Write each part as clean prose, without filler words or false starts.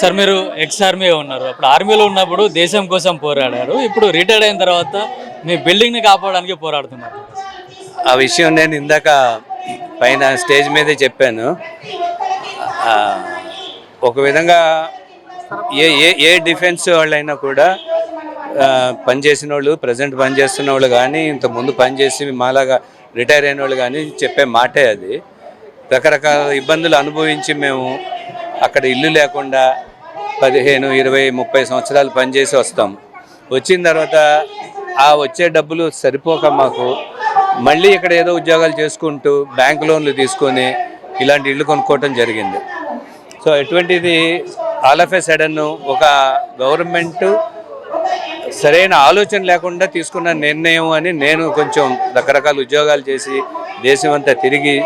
Sir మీరు ex army ఉన్నారు. అప్పుడు ఆర్మీలో ఉన్నప్పుడు దేశం కోసం పోరాడారు. ఇప్పుడు రిటైర్డ్ అయిన తర్వాత మీ బిల్డింగ్ని కాపాడడానికి పోరాడుతున్నారు. ఆ విషయం నేను ఇందాక పైన స్టేజ్ మీదే చెప్పాను. ఆ, ఒక విధంగా ఏ ఏ ఏ డిఫెన్స్ వాళ్ళైనా కూడా పనిచేసిన వాళ్ళు, ప్రజెంట్ పనిచేస్తున్న వాళ్ళు కానీ, ఇంతకుముందు పనిచేసి మాలాగా రిటైర్ అయిన వాళ్ళు కానీ చెప్పే మాటే అది. రకరకాల ఇబ్బందులు అనుభవించి మేము అక్కడ ఇల్లు లేకుండా 15, 20, 30 సంవత్సరాలు పనిచేసి వస్తాం. వచ్చిన తర్వాత ఆ వచ్చే డబ్బులు సరిపోక మాకు మళ్ళీ ఇక్కడ ఏదో ఉద్యోగాలు చేసుకుంటూ బ్యాంక్ లోన్లు తీసుకొని ఇలాంటి ఇల్లు కొనుక్కోవటం జరిగింది. సో ఎటువంటిది ఆల్ ఆఫ్ ఎ సడన్ ఒక గవర్నమెంట్ సరైన ఆలోచన లేకుండా తీసుకున్న నిర్ణయం అని నేను కొంచెం రకరకాల ఉద్యోగాలు చేసి దేశం అంతా తిరిగి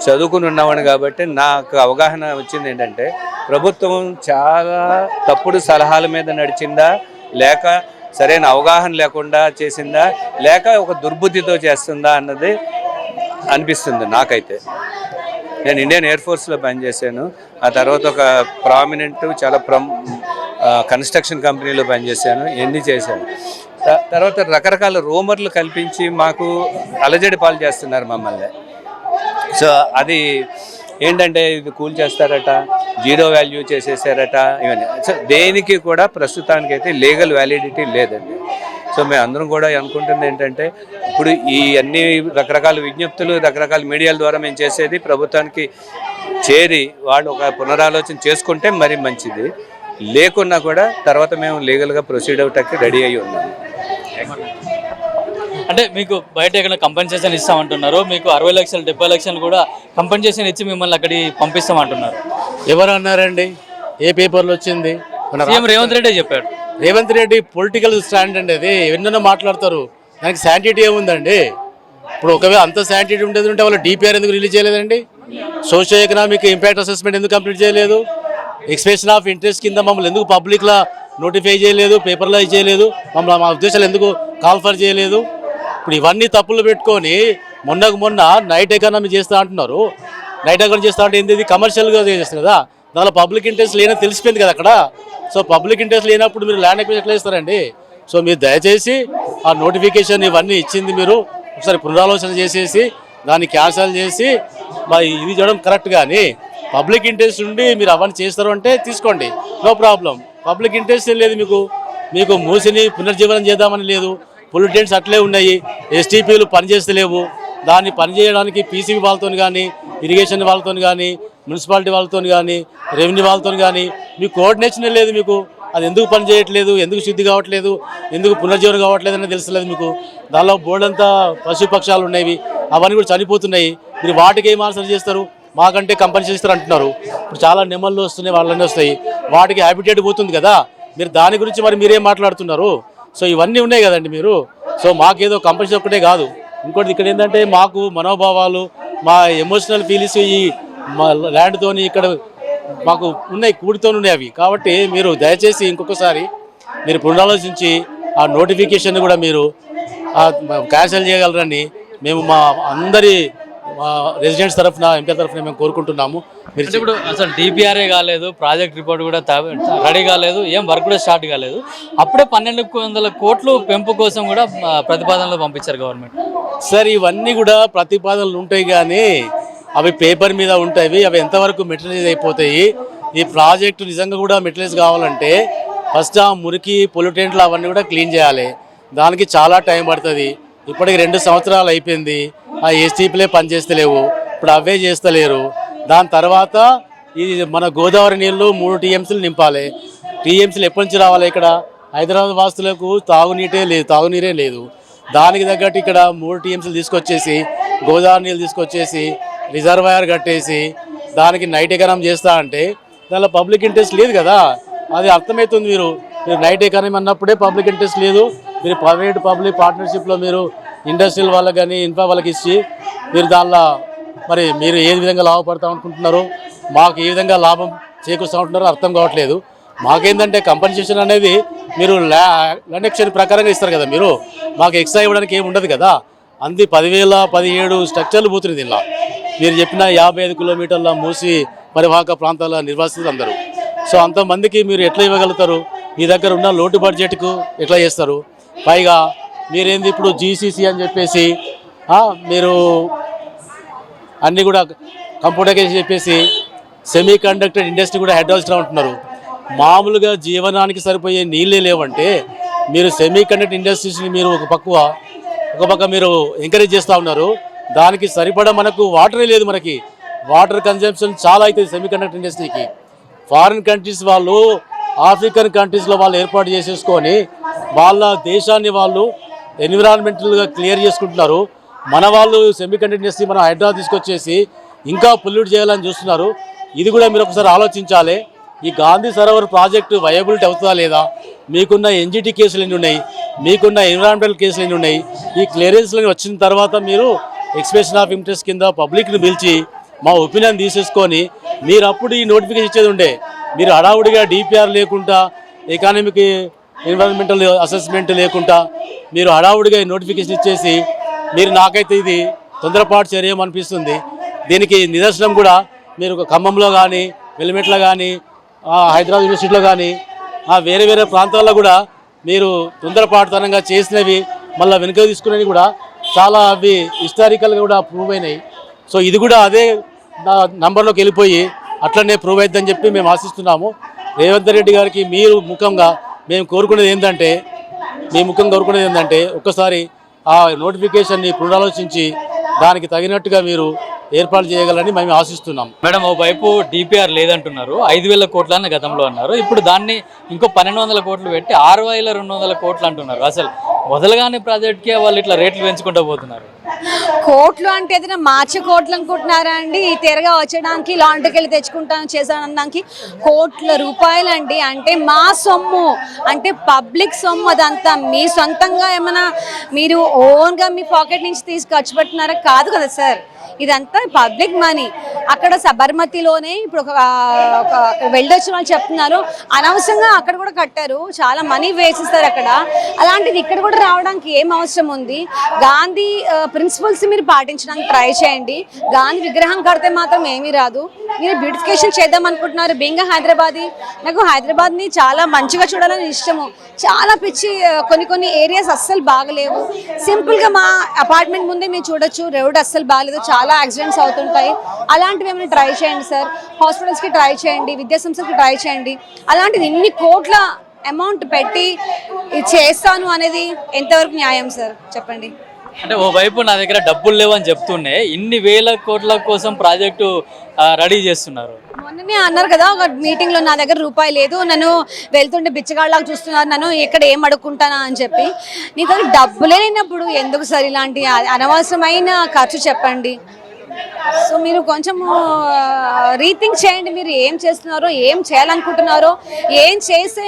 చదువుకుని ఉన్నవాడు కాబట్టి నాకు అవగాహన వచ్చింది ఏంటంటే, ప్రభుత్వం చాలా తప్పుడు సలహాల మీద నడిచిందా, లేక సరైన అవగాహన లేకుండా చేసిందా, లేక ఒక దుర్బుద్ధితో చేస్తుందా అన్నది అనిపిస్తుంది నాకైతే. నేను ఇండియన్ ఎయిర్ ఫోర్స్లో పనిచేశాను. ఆ తర్వాత ఒక ప్రామినెంట్ చాలా కన్స్ట్రక్షన్ కంపెనీలో పనిచేశాను. ఎన్ని చేశాను. తర్వాత రకరకాల రూమర్లు కల్పించి మాకు అలజడి పాలు చేస్తున్నారు మమ్మల్ని. సో అది ఏంటంటే, ఇది కూల్ చేస్తారట, జీరో వాల్యూ చేసేసారట, ఇవన్నీ. సో దేనికి కూడా ప్రస్తుతానికైతే లీగల్ వ్యాలిడిటీ లేదండి. సో మేము అందరం కూడా అనుకుంటుంది ఏంటంటే, ఇప్పుడు ఈ అన్ని రకరకాల విజ్ఞప్తులు రకరకాల మీడియాల ద్వారా మేము చేసేది ప్రభుత్వానికి చేరి వాళ్ళు ఒక పునరాలోచన చేసుకుంటే మరీ మంచిది. లేకున్నా కూడా తర్వాత మేము లీగల్గా ప్రొసీడ్ అవటానికి రెడీ అయ్యి ఉన్నాము. అంటే మీకు బయట ఎక్కడ కంపెన్సేషన్ ఇస్తామంటున్నారు, మీకు 60 లక్షలు 70 లక్షలు కూడా కంపెన్సేషన్ ఇచ్చి మిమ్మల్ని అక్కడికి పంపిస్తామంటున్నారు. ఎవరు అన్నారండి? ఏ పేపర్లో వచ్చింది? సీఎం రేవంత్ రెడ్డి చెప్పాడు. రేవంత్ రెడ్డి పొలిటికల్ స్టాండ్ అండి అది. ఎన్నో మాట్లాడతారు, దానికి శాంటిటీ ఏముందండి? ఇప్పుడు ఒకవేళ అంత శాంటిటీ ఉండేది ఉంటే వాళ్ళు డిపిఆర్ ఎందుకు రిలీజ్ చేయలేదండి? సోషియో ఎకనామిక్ ఇంపాక్ట్ అసెస్మెంట్ ఎందుకు కంప్లీట్ చేయలేదు? ఎక్స్ప్రెషన్ ఆఫ్ ఇంట్రెస్ట్ కింద మమ్మల్ని ఎందుకు పబ్లిక్లో నోటిఫై చేయలేదు, పేపర్లో చేయలేదు, మమ్మల్ని మా ఉద్దేశాలు ఎందుకు కాల్ఫర్ చేయలేదు? ఇప్పుడు ఇవన్నీ తప్పులు పెట్టుకొని మొన్న నైట్ ఎకానమీ చేస్తా అంటున్నారు. నైట్ ఎకానమీ చేస్తా అంటే ఏంటి? కమర్షియల్గా చేస్తారు కదా, దానిలో పబ్లిక్ ఇంట్రెస్ట్ లేని తెలిసిపోయింది కదా అక్కడ. సో పబ్లిక్ ఇంట్రెస్ట్ లేనప్పుడు మీరు ల్యాండ్ ఎక్విజిషన్ ఎట్లా ఇస్తారండి? సో మీరు దయచేసి ఆ నోటిఫికేషన్ ఇవన్నీ ఇచ్చింది మీరు ఒకసారి పునరాలోచన చేసేసి దాన్ని క్యాన్సల్ చేసి ఇది చేయడం కరెక్ట్. కానీ పబ్లిక్ ఇంట్రెస్ట్ ఉండి మీరు అవన్నీ చేస్తారు అంటే తీసుకోండి, నో ప్రాబ్లం. పబ్లిక్ ఇంట్రెస్ట్ లేదు మీకు మూసిని పునర్జీవనం చేద్దామని లేదు. పొల్యూటెంట్స్ అట్లే ఉన్నాయి, ఎస్టీపీలు పనిచేస్తలేవు. దాన్ని పనిచేయడానికి పీసీబీ వాళ్ళతో కానీ, ఇరిగేషన్ వాళ్ళతో కానీ, మున్సిపాలిటీ వాళ్ళతో కానీ, రెవెన్యూ వాళ్ళతో కానీ మీకు కోఆర్డినేషన్ లేదు. మీకు అది ఎందుకు పని చేయట్లేదు, ఎందుకు శుద్ధి కావట్లేదు, ఎందుకు పునర్జీవనం కావట్లేదు అనేది తెలుస్తలేదు మీకు. దానిలో బోర్డంతా పశుపక్షాలు ఉన్నాయి, అవన్నీ కూడా చనిపోతున్నాయి. మీరు వాటికి ఏం ఆన్సర్ చేస్తారు? మాకంటే కంపెన్సేషన్ ఇస్తారు అంటున్నారు. ఇప్పుడు చాలా నెమళ్ళు వస్తున్నాయి, వాళ్ళన్నీ వస్తాయి, వాటికి హ్యాబిటేట్ పోతుంది కదా. మీరు దాని గురించి మరి మీరేం మాట్లాడుతున్నారు? సో ఇవన్నీ ఉన్నాయి కదండి మీరు. సో మాకేదో కంపెన్సేషన్ ఒక్కటే కాదు, ఇంకోటి ఇక్కడ ఏంటంటే మాకు మనోభావాలు, మా ఎమోషనల్ ఫీలింగ్స్ ఈ మా ల్యాండ్తోని ఇక్కడ మాకు ఉన్నాయి, కూడితో ఉన్నాయి అవి. కాబట్టి మీరు దయచేసి ఇంకొకసారి మీరు పునరాలోచించి ఆ నోటిఫికేషన్ కూడా మీరు క్యాన్సిల్ చేయగలరని మేము మా అందరి రెసిడెంట్స్ తరఫున, ఎంపీ తరఫున మేము కోరుకుంటున్నాము. మీరు ఇప్పుడు అసలు డిపిఆర్ఏ కాలేదు, ప్రాజెక్ట్ రిపోర్ట్ కూడా రెడీ కాలేదు, ఏం వర్క్ కూడా స్టార్ట్ కాలేదు. అప్పుడే 1200 కోట్లు పెంపు కోసం కూడా ప్రతిపాదనలు పంపించారు గవర్నమెంట్. సార్ ఇవన్నీ కూడా ప్రతిపాదనలు ఉంటాయి కానీ అవి పేపర్ మీద ఉంటాయి. అవి ఎంతవరకు మెటీరియలైజ్ అయిపోతాయి? ఈ ప్రాజెక్టు నిజంగా కూడా మెటీరియలైజ్ కావాలంటే ఫస్ట్ ఆ మురికి పొల్యూటెంట్లు అవన్నీ కూడా క్లీన్ చేయాలి. దానికి చాలా టైం పడుతుంది. ఇప్పటికి 2 సంవత్సరాలు అయిపోయింది. ఆ ఎస్టీపీలే పనిచేస్తలేవు, ఇప్పుడు అవే చేస్తలేరు. దాని తర్వాత ఇది మన గోదావరి నీళ్ళు 3 టీఎంసీలు నింపాలి. టీఎంసీలు ఎప్పటి నుంచి రావాలి? ఇక్కడ హైదరాబాద్ వాసులకు తాగునీరే లేదు. దానికి తగ్గట్టు ఇక్కడ 3 టీఎంసీలు తీసుకొచ్చేసి గోదావరి నీళ్ళు తీసుకొచ్చేసి రిజర్వాయర్ కట్టేసి దానికి నైట్ ఎకానమీ చేస్తా అంటే దానిలో పబ్లిక్ ఇంట్రెస్ట్ లేదు కదా. అది అర్థమవుతుంది. మీరు నైట్ ఎకానమీ అన్నప్పుడే పబ్లిక్ ఇంట్రెస్ట్ లేదు. మీరు ప్రైవేట్ పబ్లిక్ పార్ట్నర్షిప్లో మీరు ఇండస్ట్రియల్ వాళ్ళకి కానీ ఇన్ఫ్రా వాళ్ళకి ఇచ్చి మీరు దానిలో మరి మీరు ఏ విధంగా లాభపడతాం అనుకుంటున్నారు, మాకు ఏ విధంగా లాభం చేకూరుస్తూ ఉంటున్నారో అర్థం కావట్లేదు. మాకేంటంటే కంపెన్సేషన్ అనేది మీరు ల్యాండ్ ఎక్స్చేంజ్ ప్రకారంగా ఇస్తారు కదా, మీరు మాకు ఎక్స్ట్రా ఇవ్వడానికి ఏమి ఉండదు కదా. అంది 10,017 స్ట్రక్చర్లు పోతుంది దీనిలో. మీరు చెప్పిన 55 కిలోమీటర్ల మూసి పరివాహక ప్రాంతాల నిర్వాసితులు అందరూ సో అంతమందికి మీరు ఎట్లా ఇవ్వగలుగుతారు? మీ దగ్గర ఉన్న లోటు బడ్జెట్కు ఎట్లా చేస్తారు? పైగా మీరేంది ఇప్పుడు జీసీసీ అని చెప్పేసి మీరు అన్నీ కూడా కంప్యూటర్కి చెప్పేసి సెమీ కండక్టర్ ఇండస్ట్రీ కూడా హెడ్ హౌస్లో ఉంటున్నారు. మామూలుగా జీవనానికి సరిపోయే నీళ్ళే లేవంటే మీరు సెమీ కండక్టర్ ఇండస్ట్రీస్ని మీరు ఒక పక్క మీరు ఎంకరేజ్ చేస్తూ ఉన్నారు. దానికి సరిపడా మనకు వాటరే లేదు. మనకి వాటర్ కన్జంప్షన్ చాలా అవుతుంది సెమీ కండక్టర్ ఇండస్ట్రీకి. ఫారిన్ కంట్రీస్ వాళ్ళు, ఆఫ్రికన్ కంట్రీస్లో వాళ్ళు ఏర్పాటు చేసేసుకొని వాళ్ళ దేశాన్ని వాళ్ళు ఎన్విరాన్మెంటల్గా క్లియర్ చేసుకుంటున్నారు. మన వాళ్ళు సెమీ కండక్టర్ ఇండస్ట్రీ మనం హైదరాబాద్ తీసుకొచ్చేసి ఇంకా పొల్యూట్ చేయాలని చూస్తున్నారు. ఇది కూడా మీరు ఒకసారి ఆలోచించాలి. ఈ గాంధీ సరోవర్ ప్రాజెక్టు వయబిలిటీ అవుతుందా లేదా? మీకున్న ఎన్జిటి కేసులు ఎన్ని ఉన్నాయి? మీకున్న ఎన్విరాన్మెంటల్ కేసులు ఎన్ని ఉన్నాయి? ఈ క్లియరెన్స్లని వచ్చిన తర్వాత మీరు ఎక్స్ప్రెషన్ ఆఫ్ ఇంట్రెస్ట్ కింద పబ్లిక్ని పిలిచి మా ఒపీనియన్ తీసేసుకొని మీరు అప్పుడు ఈ నోటిఫికేషన్ ఇచ్చేది ఉండే. మీరు హడావుడిగా డిపిఆర్ లేకుండా, ఎకానమిక్ ఎన్విరాన్మెంటల్ అసెస్మెంట్ లేకుండా మీరు హడావుడిగా ఈ నోటిఫికేషన్ ఇచ్చేసి మీరు, నాకైతే ఇది తొందరపాటు చర్య అనిపిస్తుంది. దీనికి నిదర్శనం కూడా మీరు ఖమ్మంలో కానీ, వెల్మెట్లో కానీ, హైదరాబాద్ యూనివర్సిటీలో కానీ, వేరే వేరే ప్రాంతాల్లో కూడా మీరు తొందరపాటుతనంగా చేసినవి మళ్ళీ వెనుక తీసుకునేవి కూడా చాలా అవి హిస్టారికల్గా కూడా ప్రూవ్ అయినాయి. సో ఇది కూడా అదే నంబర్లోకి వెళ్ళిపోయి అట్లనే ప్రూవ్ అవుతుందని చెప్పి మేము ఆశిస్తున్నాము. రేవంత్ రెడ్డి గారికి మీరు ముఖంగా మేము కోరుకునేది ఏంటంటే ఒక్కసారి ఆ నోటిఫికేషన్ని పునరాలోచించి దానికి తగినట్టుగా మీరు ఏర్పాటు చేయగలని మేము ఆశిస్తున్నాం. మేడం, ఓవైపు డిపిఆర్ లేదంటున్నారు, 5,000 కోట్లని గతంలో అన్నారు. ఇప్పుడు దాన్ని ఇంకో 1,200 కోట్లు పెట్టి 6,200 కోట్లు అంటున్నారు. అసలు మొదలుగానే ప్రాజెక్ట్కే వాళ్ళు ఇట్లా రేట్లు పెంచుకుంటూ పోతున్నారు. కోట్లు అంటే ఏదైనా మార్చి కోట్లు అనుకుంటున్నారా అండి? తిరగా వచ్చడానికి లాండ్రీకి వెళ్ళి తెచ్చుకుంటాను చేశానడానికి కోట్ల రూపాయలండి. అంటే మా సొమ్ము, అంటే పబ్లిక్ సొమ్ము. అదంతా మీ సొంతంగా ఏమైనా మీరు ఓన్గా మీ పాకెట్ నుంచి తీసి ఖర్చు పెట్టినారా? కాదు కదా సార్, ఇదంతా పబ్లిక్ మనీ. అక్కడ సబర్మతిలోనే ఇప్పుడు ఒక వెళ్ళొచ్చిన వాళ్ళు చెప్తున్నారు, అనవసరంగా అక్కడ కూడా కట్టారు, చాలా మనీ వేసిస్తారు అక్కడ. అలాంటిది ఇక్కడ కూడా రావడానికి ఏం అవసరం ఉంది? గాంధీ ప్రిన్సిపల్స్ మీరు పాటించడానికి ట్రై చేయండి. గాంధీ విగ్రహం కడితే మాత్రం ఏమీ రాదు. మీరు బ్యూటిఫికేషన్ చేద్దాం అనుకుంటున్నారు. బీయింగ్ హైదరాబాదీ, నాకు హైదరాబాద్ని చాలా మంచిగా చూడాలని ఇష్టము. చాలా పిచ్చి కొన్ని ఏరియాస్ అస్సలు బాగలేవు. సింపుల్గా మా అపార్ట్మెంట్ ముందే మీరు చూడొచ్చు, రోడ్ అస్సలు బాగలేదు, చాలా యాక్సిడెంట్స్ అవుతుంటాయి. అలాంటివి ఏమైనా ట్రై చేయండి సార్. హాస్పిటల్స్కి ట్రై చేయండి, విద్యాసంస్థలకి ట్రై చేయండి. అలాంటిది ఇన్ని కోట్ల అమౌంట్ పెట్టి చేస్తాను అనేది ఎంతవరకు న్యాయం సార్? చెప్పండి. అంటే ఓవైపు నా దగ్గర డబ్బులు లేవని చెప్తూనే ఇన్ని వేల కోట్ల కోసం ప్రాజెక్టు రెడీ చేస్తున్నారు. మొన్ననే అన్నారు కదా ఒక మీటింగ్లో, నా దగ్గర రూపాయి లేదు, నన్ను వెళ్తుంటే బిచ్చగాళ్ళలాగా చూస్తున్నారు, నన్ను ఎక్కడ ఏం అడుక్కుంటానా అని చెప్పి. నీ దగ్గర డబ్బులే లేనప్పుడు ఎందుకు సార్ ఇలాంటి అనవసరమైన ఖర్చు? చెప్పండి. సో మీరు కొంచెం రీథింక్ చేయండి. మీరు ఏం చేస్తున్నారో, ఏం చేయాలనుకుంటున్నారో, ఏం చేస్తే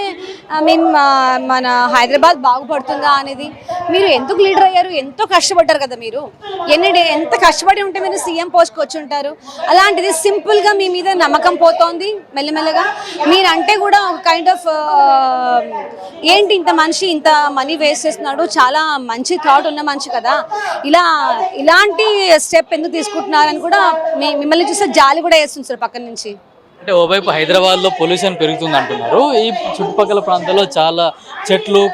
మన హైదరాబాద్ బాగుపడుతుందా అనేది. మీరు ఎందుకు లీడర్ అయ్యారు? ఎంతో కష్టపడ్డారు కదా మీరు. ఎంత కష్టపడి ఉంటే మీరు సీఎం పోస్ట్కి వచ్చి ఉంటారు. అలాంటిది సింపుల్గా మీ మీద నమ్మకం పోతోంది మెల్లమెల్లగా. మీరంటే కూడా ఒక కైండ్ ఆఫ్ ఏంటి ఇంత మనిషి ఇంత మనీ వేస్ట్ చేస్తున్నాడు, చాలా మంచి థాట్ ఉన్న మనిషి కదా, ఇలాంటి స్టెప్ ఎందుకు తీసుకుంటున్నారని కూడా మిమ్మల్ని చూస్తే జాలి కూడా వేస్తుంది సార్ పక్కన నుంచి. అంటే ఓవైపు హైదరాబాద్లో పొల్యూషన్ పెరుగుతుంది అంటున్నారు. ఈ చుట్టుపక్కల ప్రాంతాల్లో చాలా చెట్లు,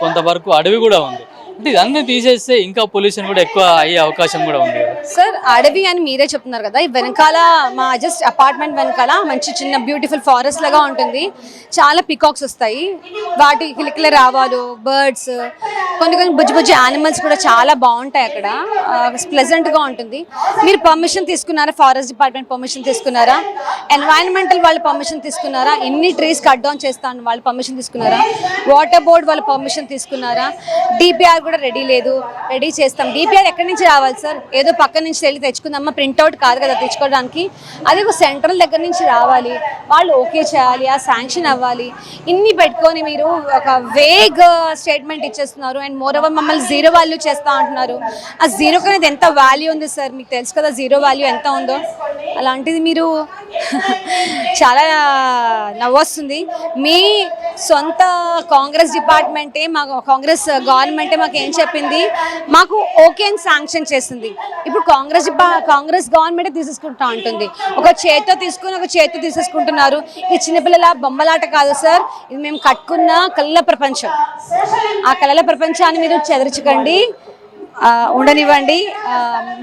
కొంతవరకు అడవి కూడా ఉంది. అంటే ఇదన్నీ తీసేస్తే ఇంకా పొల్యూషన్ కూడా ఎక్కువ అయ్యే అవకాశం కూడా ఉంది కదా సార్. అడవి అని మీరే చెప్తున్నారు కదా, వెనకాల మా జస్ట్ అపార్ట్మెంట్ వెనకాల మంచి చిన్న బ్యూటిఫుల్ ఫారెస్ట్ లాగా ఉంటుంది. చాలా పికాక్స్ వస్తాయి, వాటి కిలకిల రావాలు, బర్డ్స్, కొన్ని బుజ్జి యానిమల్స్ కూడా చాలా బాగుంటాయి అక్కడ. ప్లెజెంట్గా ఉంటుంది. మీరు పర్మిషన్ తీసుకున్నారా? ఫారెస్ట్ డిపార్ట్మెంట్ పర్మిషన్ తీసుకున్నారా? ఎన్వైరన్మెంటల్ వాళ్ళు పర్మిషన్ తీసుకున్నారా? ఇన్ని ట్రీస్ కట్ డౌన్ చేస్తాను వాళ్ళు పర్మిషన్ తీసుకున్నారా? వాటర్ బోర్డ్ వాళ్ళు పర్మిషన్ తీసుకున్నారా? డిపిఆర్ కూడా రెడీ లేదు, రెడీ చేస్తాం. డిపిఆర్ ఎక్కడి నుంచి రావాలి సార్? ఏదో పక్క నుంచి వెళ్ళి తెచ్చుకుందామా, ప్రింట్అవుట్ కాదు కదా తెచ్చుకోవడానికి. అది ఒక సెంట్రల్ దగ్గర నుంచి రావాలి, వాళ్ళు ఓకే చేయాలి, ఆ శాంక్షన్ అవ్వాలి. ఇన్ని పెట్టుకొని మీరు ఒక వేగ్ స్టేట్మెంట్ ఇచ్చేస్తున్నారు. అండ్ మోర్ ఓవర్ మమ్మల్ని జీరో వాల్యూ చేస్తా అంటున్నారు. ఆ జీరోకి అనేది ఎంత వాల్యూ ఉంది సార్? మీకు తెలుసు కదా జీరో వాల్యూ ఎంత ఉందో. అలాంటిది మీరు చాలా నవ్వొస్తుంది. మీ సొంత కాంగ్రెస్ డిపార్ట్మెంటే మాకు కాంగ్రెస్ గవర్నమెంటే మాకు ఏం చెప్పింది, మాకు ఓకే అని శాంక్షన్ చేసింది. ఇప్పుడు కాంగ్రెస్ గవర్నమెంటే తీసేసుకుంటా ఉంటుంది. ఒక చేతితో తీసుకుని ఒక చేతితో తీసేసుకుంటున్నారు. ఇది చిన్నపిల్లల బొమ్మలాట కాదు సార్, ఇది మేము కట్టుకున్న కళ్ళ ప్రపంచం. ఆ కళల ప్రపంచాన్ని మీరు చెదర్చకండి, ఉండనివ్వండి.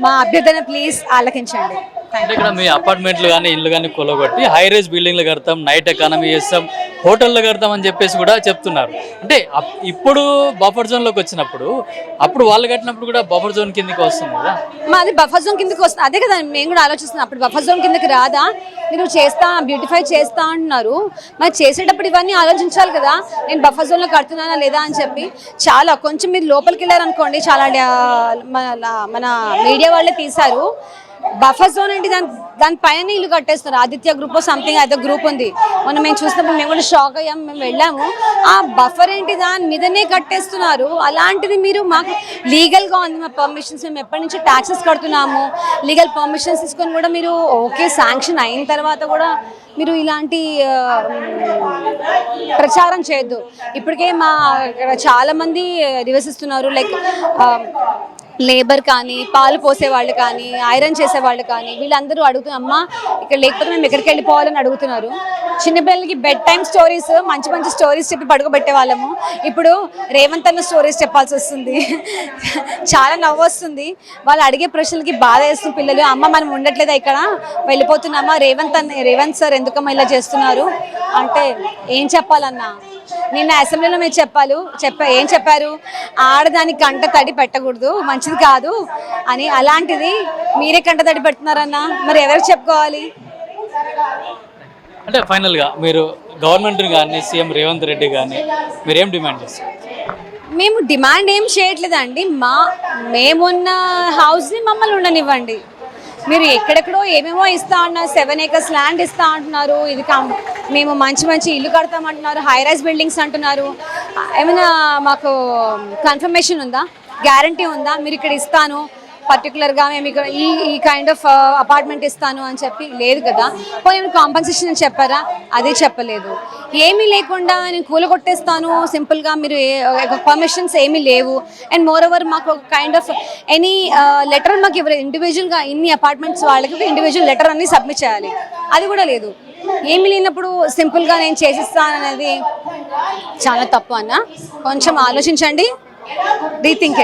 మా అభ్యర్థన ప్లీజ్ ఆలకించండి. అంటే ఇక్కడ మీ అపార్ట్మెంట్లు కానీ ఇల్లు కానీ కొలగొట్టి హై రైజ్ బిల్డింగ్లు కడతాం, నైట్ ఎకానమీ చేస్తాం, హోటళ్ళు కడతాం అని చెప్పేసి కూడా చెప్తున్నారు. అంటే ఇప్పుడు బఫర్ జోన్లోకి వచ్చినప్పుడు అప్పుడు వాళ్ళు కట్టినప్పుడు కూడా బఫర్ జోన్ కిందకి వస్తుంది కదా. మాది బఫర్ జోన్ కిందకి వస్తుంది, అదే కదా మేము కూడా ఆలోచిస్తున్నాం. అప్పుడు బఫర్ జోన్ కిందకి రాదా, మీరు చేస్తా బ్యూటిఫై చేస్తా అంటున్నారు, మరి చేసేటప్పుడు ఇవన్నీ ఆలోచించాలి కదా. నేను బఫర్ జోన్లో కడుతున్నానా లేదా అని చెప్పి. చాలా కొంచెం మీరు లోపలికి వెళ్ళారనుకోండి, చాలా మన మీడియా వాళ్ళే తీశారు. బఫర్ జోన్ అంటే దాని పైన ఇల్లు కట్టేస్తున్నారు. ఆదిత్య గ్రూప్ సంథింగ్ అదే గ్రూప్ ఉంది, మొన్న మేము చూసినప్పుడు మేము కూడా షాక్ అయ్యాం. మేము వెళ్ళాము, ఆ బఫర్ ఏంటి దాని మీదనే కట్టేస్తున్నారు. అలాంటిది మీరు మాకు లీగల్గా ఉంది మా పర్మిషన్స్, మేము ఎప్పటి నుంచి ట్యాక్సెస్ కడుతున్నాము, లీగల్ పర్మిషన్స్ తీసుకొని కూడా మీరు ఓకే శాంక్షన్ అయిన తర్వాత కూడా మీరు ఇలాంటి ప్రచారం చేయొద్దు. ఇప్పటికే మా ఇక్కడ చాలామంది నివసిస్తున్నారు, లైక్ లేబర్ కానీ, పాలు పోసేవాళ్ళు కానీ, ఐరన్ చేసేవాళ్ళు కానీ, వీళ్ళందరూ అడుగుతున్నారమ్మా ఇక్కడ లేకపోతే మేము ఎక్కడికి వెళ్ళిపోవాలని అడుగుతున్నారు. చిన్నపిల్లలకి బెడ్ టైమ్ స్టోరీస్, మంచి మంచి స్టోరీస్ చెప్పి పడుకోబెట్టే వాళ్ళము, ఇప్పుడు రేవంత్ అన్న స్టోరీస్ చెప్పాల్సి వస్తుంది. చాలా నవ్వు వస్తుంది. వాళ్ళు అడిగే ప్రశ్నలకి బాధ వేస్తుంది పిల్లలు. అమ్మ మనం ఉండట్లేదా ఇక్కడ, వెళ్ళిపోతున్నామా, రేవంత్ సార్ ఎందుకమ్మా ఇలా చేస్తున్నారు అంటే ఏం చెప్పాలన్నా. నిన్న అసెంబ్లీలో మీరు ఏం చెప్పారు, ఆడదానికి కంట తడి పెట్టకూడదు, మంచిది కాదు అని. అలాంటిది మీరే కంట తడి పెడుతున్నారన్నా, మరి ఎవరికి చెప్పుకోవాలి? అంటే ఫైనల్గా మీరు గవర్నమెంట్ కానీ సీఎం రేవంత్ రెడ్డి కానీ మీరు ఏం డిమాండ్ చేస్తారు? మేము డిమాండ్ ఏం చేయట్లేదండి, మేమున్న హౌస్ని మమ్మల్ని ఉండనివ్వండి. మీరు ఎక్కడెక్కడో ఏమేమో ఇస్తా అన్నారు, 7 acres ల్యాండ్ ఇస్తా అంటున్నారు, ఇది మేము మంచి మంచి ఇల్లు కడతామంటున్నారు, హై రైజ్ బిల్డింగ్స్ అంటున్నారు. ఏమైనా మాకు కన్ఫర్మేషన్ ఉందా, గ్యారంటీ ఉందా? మీరు ఇక్కడ ఇస్తాను పర్టికులర్గా, మేము ఇక్కడ ఈ కైండ్ ఆఫ్ అపార్ట్మెంట్ ఇస్తాను అని చెప్పి లేదు కదా. పోనీ ఏమైనా కాంపన్సేషన్ అని చెప్పారా? అదే చెప్పలేదు. ఏమీ లేకుండా నేను కూలగొట్టేస్తాను సింపుల్గా, మీరు పర్మిషన్స్ ఏమీ లేవు. అండ్ మోర్ ఓవర్ మాకు ఒక కైండ్ ఆఫ్ ఎనీ లెటర్ మాకు ఇవ్వలేదు. ఇండివిజువల్గా ఇన్ని అపార్ట్మెంట్స్ వాళ్ళకి ఇండివిజువల్ లెటర్ అన్ని సబ్మిట్ చేయాలి, అది కూడా లేదు. ఏమి లేనప్పుడు సింపుల్గా నేను చేసిస్తాను అనేది చాలా తప్పు అన్న. కొంచెం ఆలోచించండి, రీథింక్.